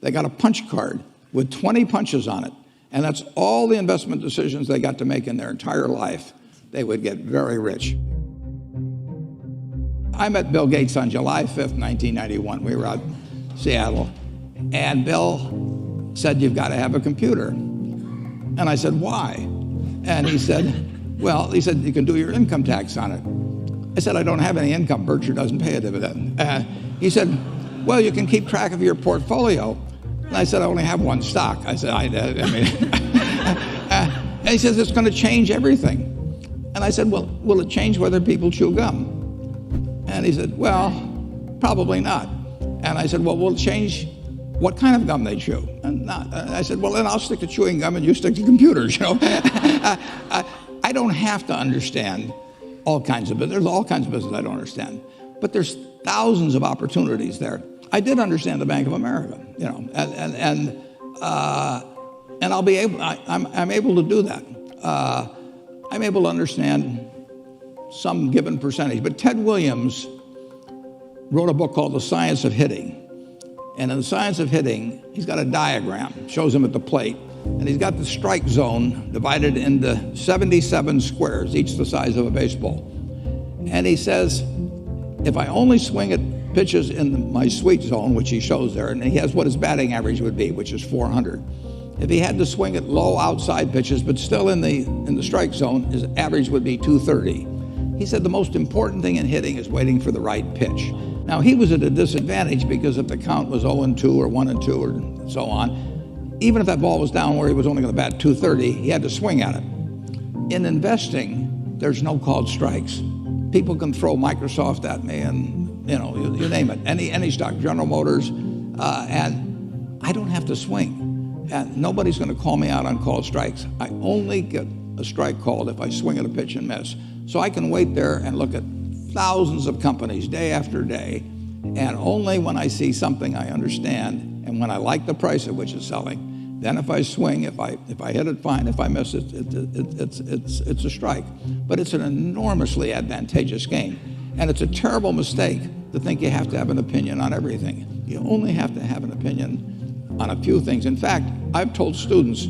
they got a punch card with 20 punches on it, and that's all the investment decisions they got to make in their entire life, they would get very rich. I met Bill Gates on July 5th, 1991. We were out in Seattle, and Bill said, "You've got to have a computer." And I said, "Why?" And he said, "Well," he said, "you can do your income tax on it." I said, "I don't have any income. Berkshire doesn't pay a dividend." He said, "Well, you can keep track of your portfolio." And I said, "I only have one stock." I said, and he says, "It's going to change everything." And I said, "Well, will it change whether people chew gum?" And he said, "Well, probably not." And I said, "Well, will it change what kind of gum they chew?" And I said, "Well, then I'll stick to chewing gum and you stick to computers, you know." I don't have to understand all kinds of business. There's all kinds of business I don't understand. But there's thousands of opportunities there. I did understand the Bank of America, you know, and I'll be able, I'm able to do that. I'm able to understand some given percentage. But Ted Williams wrote a book called The Science of Hitting. And in The Science of Hitting, he's got a diagram, shows him at the plate. And he's got the strike zone divided into 77 squares, each the size of a baseball. And he says, if I only swing at pitches in my sweet zone, which he shows there, and he has what his batting average would be, which is 400. If he had to swing at low outside pitches, but still in the strike zone, his average would be 230. He said the most important thing in hitting is waiting for the right pitch. Now, he was at a disadvantage because if the count was 0-2 or 1-2 or so on, even if that ball was down where he was only going to bat 230, he had to swing at it. In investing, there's no called strikes. People can throw Microsoft at me and, you know, you name it, any stock, General Motors, and I don't have to swing. And nobody's going to call me out on called strikes. I only get a strike called if I swing at a pitch and miss. So I can wait there and look at thousands of companies day after day, and only when I see something I understand and when I like the price at which it's selling, then if I swing, if I hit it, fine. If I miss it, it's a strike. But it's an enormously advantageous game, and it's a terrible mistake to think you have to have an opinion on everything. You only have to have an opinion on a few things. In fact, I've told students,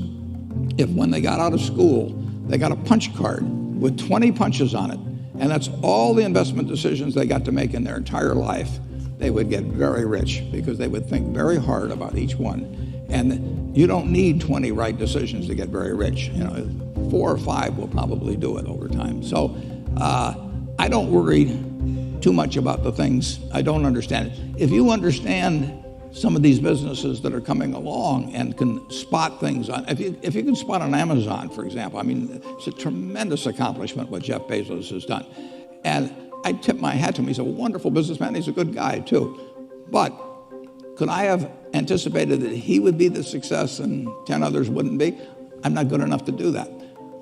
if when they got out of school, they got a punch card with 20 punches on it, and that's all the investment decisions they got to make in their entire life, they would get very rich because they would think very hard about each one. And you don't need 20 right decisions to get very rich. You know, 4 or 5 will probably do it over time. So I don't worry too much about the things I don't understand. If you understand some of these businesses that are coming along and can spot things on, if you can spot on Amazon, for example, I mean, it's a tremendous accomplishment what Jeff Bezos has done. And I tip my hat to him. He's a wonderful businessman. He's a good guy too. But could I have anticipated that he would be the success and 10 others wouldn't be? I'm not good enough to do that.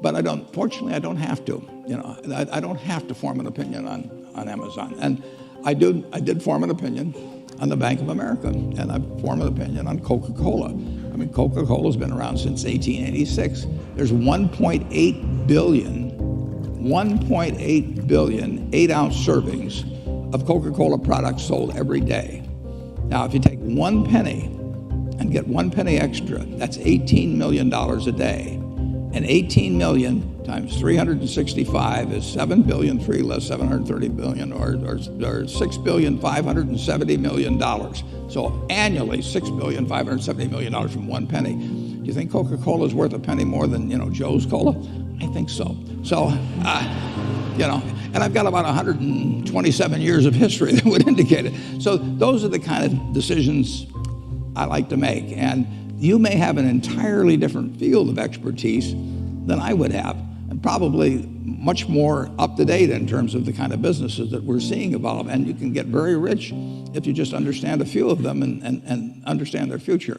But fortunately, I don't have to. You know, I don't have to form an opinion on Amazon. And I did form an opinion on the Bank of America, and I formed an opinion on Coca-Cola. I mean, Coca-Cola's been around since 1886. There's 1.8 billion 8-ounce servings of Coca-Cola products sold every day. Now, if you take 1 penny and get 1 penny extra, that's $18 million a day. And 18 million times 365 is 7 billion, 3 less 730 billion, or $6,570 million. So annually, $6,570 million from 1 penny. Do you think Coca-Cola is worth a penny more than, you know, Joe's Cola? I think so. So, you know, and I've got about 127 years of history that would indicate it. So those are the kind of decisions I like to make. And you may have an entirely different field of expertise than I would have, and probably much more up to date in terms of the kind of businesses that we're seeing evolve. And you can get very rich if you just understand a few of them and understand their future.